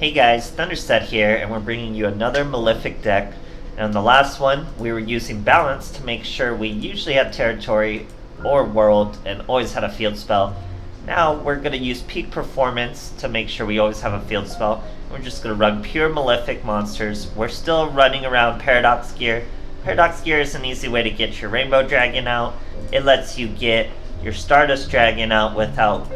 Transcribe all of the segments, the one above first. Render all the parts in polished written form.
Hey guys, Thunderset here, and we're bringing you another Malefic deck. And on the last one, we were using balance to make sure we usually had territory or world and always had a field spell. Now we're going to use peak performance to make sure we always have a field spell. We're just going to run pure Malefic monsters. We're still running around Paradox Gear. Paradox Gear is an easy way to get your Rainbow Dragon out. It lets you get your Stardust Dragon out without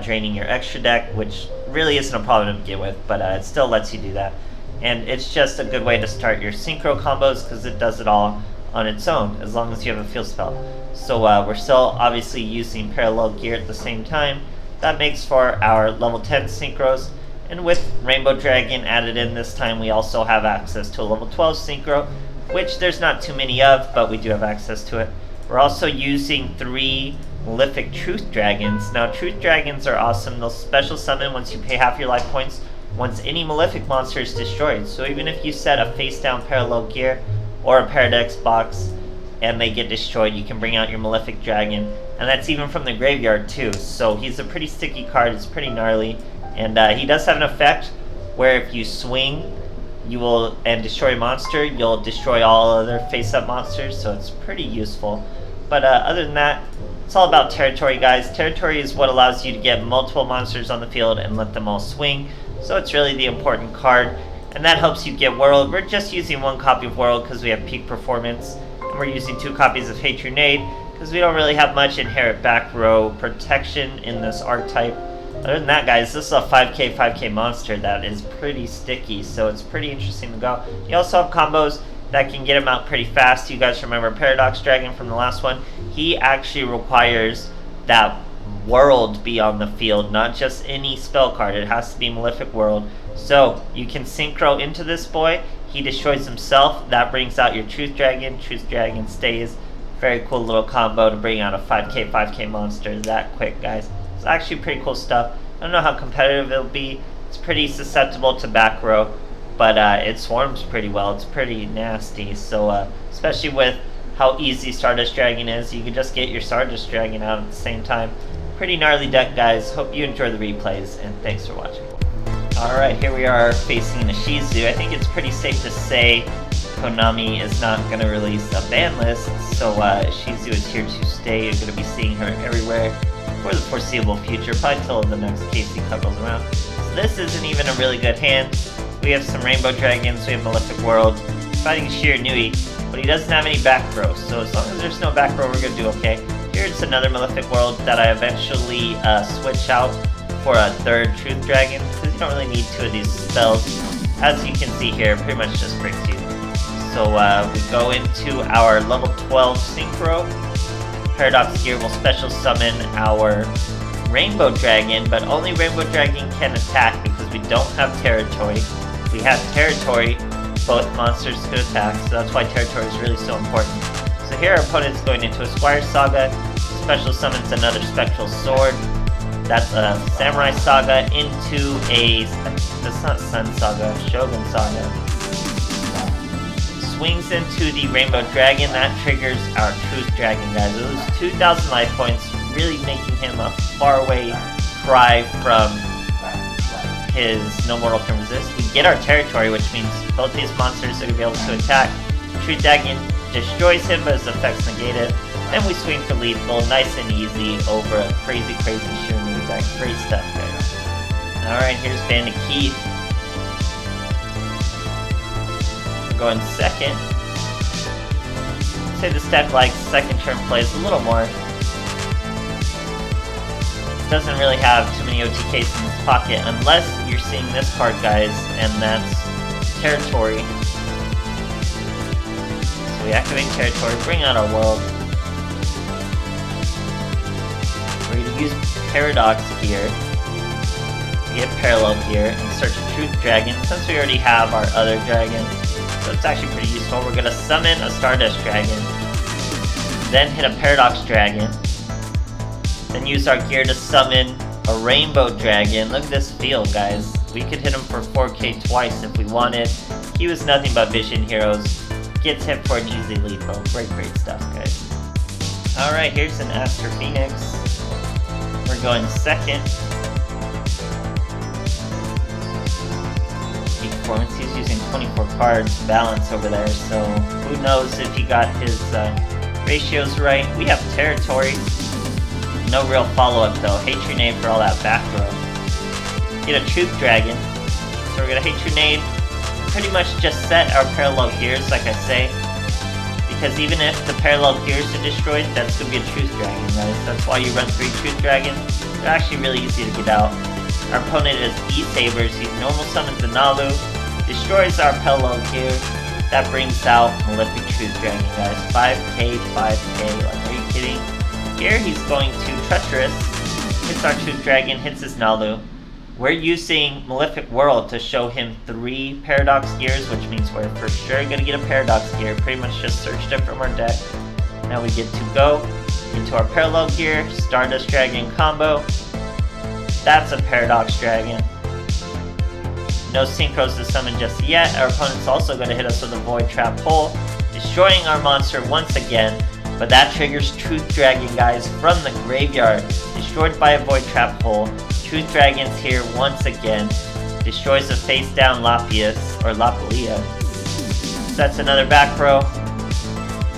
draining your extra deck, which really isn't a problem to begin with, but it still lets you do that. And it's just a good way to start your synchro combos because it does it all on its own as long as you have a field spell. So we're still obviously using parallel gear at the same time. That makes for our level 10 synchros, and with Rainbow Dragon added in this time, we also have access to a level 12 synchro, which there's not too many of, but we do have access to it. We're also using 3 Malefic Truth Dragons. Now, Truth Dragons are awesome. They'll special summon once you pay half your life points once any Malefic monster is destroyed. So even if you set a face down parallel gear or a Paradox box and they get destroyed, you can bring out your Malefic Dragon. And that's even from the graveyard too. So he's a pretty sticky card. It's pretty gnarly. And he does have an effect where if you swing and destroy a monster, you'll destroy all other face-up monsters. So it's pretty useful. But other than that, it's all about territory, guys. Territory is what allows you to get multiple monsters on the field and let them all swing. So it's really the important card. And that helps you get World. We're just using 1 copy of World because we have peak performance. And we're using 2 copies of Hatronade because we don't really have much inherent back row protection in this archetype. Other than that, guys, this is a 5k monster that is pretty sticky. So it's pretty interesting to go. You also have combos that can get him out pretty fast. You guys remember Paradox Dragon from the last one? He actually requires that World be on the field, not just any spell card. It has to be Malefic World. So you can synchro into this boy. He destroys himself. That brings out your Truth Dragon. Truth Dragon stays. Very cool little combo to bring out a 5k monster that quick, guys. It's actually pretty cool stuff. I don't know how competitive it'll be. It's pretty susceptible to back row, but it swarms pretty well. It's pretty nasty. So especially with how easy Stardust Dragon is, you can just get your Stardust Dragon out at the same time. Pretty gnarly deck, guys. Hope you enjoy the replays, and thanks for watching. Alright, here we are facing a Shizu. I think it's pretty safe to say Konami is not going to release a ban list, so Shizu is here to stay. You're going to be seeing her everywhere for the foreseeable future, probably until the next KC Cup rolls around. So this isn't even a really good hand. We have some Rainbow Dragons, we have Malefic World, fighting Shir Nui, but he doesn't have any back row, so as long as there's no back row, we're going to do okay. Here's another Malefic World that I eventually switch out for a 3rd Truth Dragon, because you don't really need 2 of these spells. As you can see here, pretty much just breaks you. So we go into our level 12 Synchro. Paradox Gear will special summon our Rainbow Dragon, but only Rainbow Dragon can attack because we don't have territory. If we have territory, both monsters could attack, so that's why territory is really so important. So here our opponent's going into a Squire Saga, special summons another Spectral Sword. That's a Samurai Saga into a, that's not Sun Saga, Shogun Saga. Swings into the Rainbow Dragon, that triggers our Truth Dragon, guys. It loses 2,000 life points, really making him a faraway cry from his No Mortal Can Resist. We get our territory, which means both these monsters are going to be able to attack. Truth Dragon destroys him, but his effects negate it. Then we swing for lethal, nice and easy, over a crazy Shiryu deck. Great stuff, guys. Alright, here's Bandit Keith. We're going second. I'd say this deck likes second turn plays a little more. Doesn't really have too many OTKs in its pocket, unless you're seeing this card, guys, and that's Territory. So we activate Territory, bring out our World. We're going to use Paradox Gear to get Parallel Gear and search a Truth Dragon, since we already have our other dragons. So it's actually pretty useful. We're going to summon a Stardust Dragon, then hit a Paradox Dragon, then use our gear to summon a Rainbow Dragon. Look at this field, guys. We could hit him for 4k twice if we wanted. He was nothing but Vision Heroes. Gets hit for an easy lethal. Great stuff, guys. Alright, here's an Aster Phoenix. We're going second. performance. He's using 24 cards balance over there, so who knows if he got his ratios right. We have territory. No real follow-up though. Hatronade for all that back row. Get a Truth Dragon. So we're gonna Hatronade. Pretty much just set our parallel gears, like I say. Because even if the parallel gears are destroyed, that's gonna be a Truth Dragon, guys. That's why you run 3 Truth Dragons. They're actually really easy to get out. Our opponent is E-Sabers. He normal summons a Nalu, destroys our parallel gear. That brings out Malefic Truth Dragon, guys. 5k, 5k. Like, are you kidding? Here he's going to Treacherous. Hits our Truth Dragon, hits his Nalu. We're using Malefic World to show him 3 Paradox Gears, which means we're for sure going to get a Paradox Gear. Pretty much just searched it from our deck. Now we get to go into our Parallel Gear, Stardust Dragon combo. That's a Paradox Dragon. No Synchros to summon just yet. Our opponent's also going to hit us with a Void Trap Hole, destroying our monster once again. But that triggers Truth Dragon, guys, from the graveyard. Destroyed by a Void Trap Hole. Truth Dragon's here once again. Destroys a face down Lapius, or Lapalia. Sets another back row.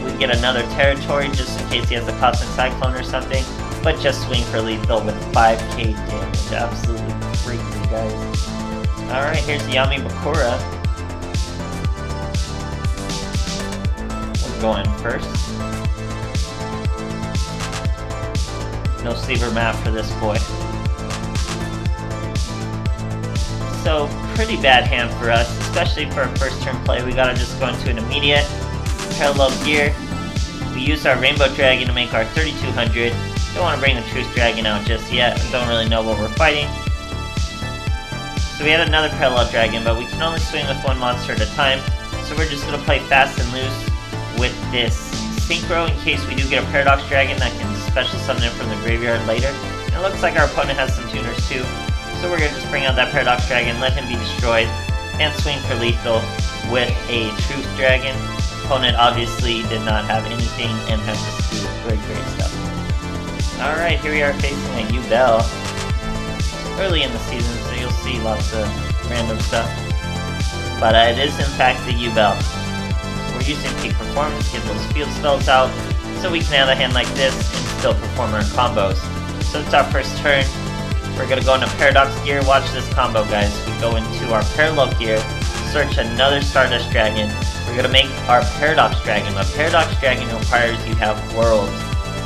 We get another territory just in case he has a Cosmic Cyclone or something. But just swing for lethal with 5k damage. Absolutely crazy, guys. Alright, here's Yami Bakura. We're going first. No sleever map for this boy. So, pretty bad hand for us, especially for a first turn play. We gotta just go into an immediate parallel gear. We use our Rainbow Dragon to make our 3200. Don't want to bring the Truth Dragon out just yet. Don't really know what we're fighting. So we had another Parallel Dragon, but we can only swing with 1 monster at a time. So we're just going to play fast and loose with this Synchro in case we do get a Paradox Dragon that can special summon it from the graveyard later. And it looks like our opponent has some tuners too. So we're going to just bring out that Paradox Dragon, let him be destroyed, and swing for lethal with a Truth Dragon. Opponent obviously did not have anything and had to do great stuff. Alright, here we are facing a Yubel. Early in the season, so you'll see lots of random stuff. But it is in fact the Yubel. So we're using Peak Performance, get those field spells out, so we can have a hand like this and still perform our combos. So it's our first turn. We're going to go into Paradox Gear. Watch this combo, guys. We go into our Parallel Gear, search another Stardust Dragon. We're going to make our Paradox Dragon. A Paradox Dragon requires you have World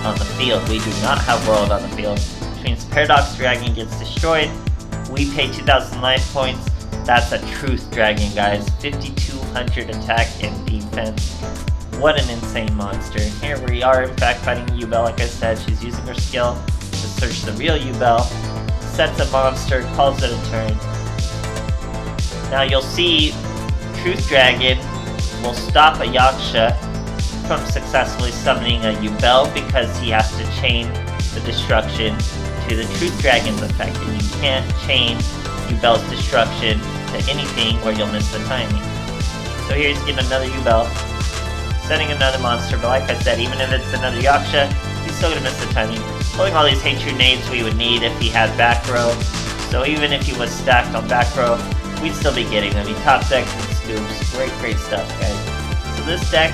on the field. We do not have World on the field, which means Paradox Dragon gets destroyed. We pay 2,000 life points. That's a Truth Dragon, guys. 5,200 attack and defense. What an insane monster. Here we are, in fact, fighting Yubel. Like I said, she's using her skill to search the real Yubel. Sets a monster, calls it a turn. Now you'll see Truth Dragon will stop a Yaksha from successfully summoning a Yubel because he has to chain the destruction to the Truth Dragon's effect, and you can't chain Yubel's destruction to anything or you'll miss the timing. So here's getting another Yubel, setting another monster, but like I said, even if it's another Yaksha, he's still gonna miss the timing. Pulling all these Hatronades we would need if he had back row, so even if he was stacked on back row, we'd still be getting them. He top decks and scoops. Great stuff, guys. So this deck,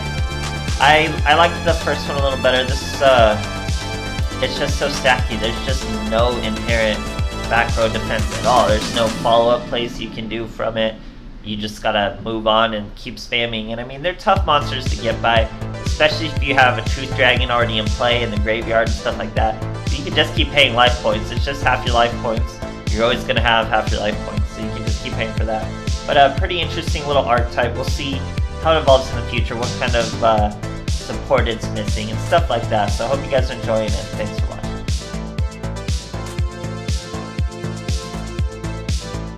I liked the first one a little better. This it's just so stacky. There's just no inherent back row defense at all. There's no follow-up plays you can do from it. You just gotta move on and keep spamming. And I mean, they're tough monsters to get by, especially if you have a Truth Dragon already in play in the graveyard and stuff like that. So you can just keep paying life points. It's just half your life points. You're always gonna have half your life points, so you can just keep paying for that. But a pretty interesting little archetype. We'll see how it evolves in the future, what kind of support it's missing and stuff like that. So I hope you guys are enjoying it. Thanks for watching.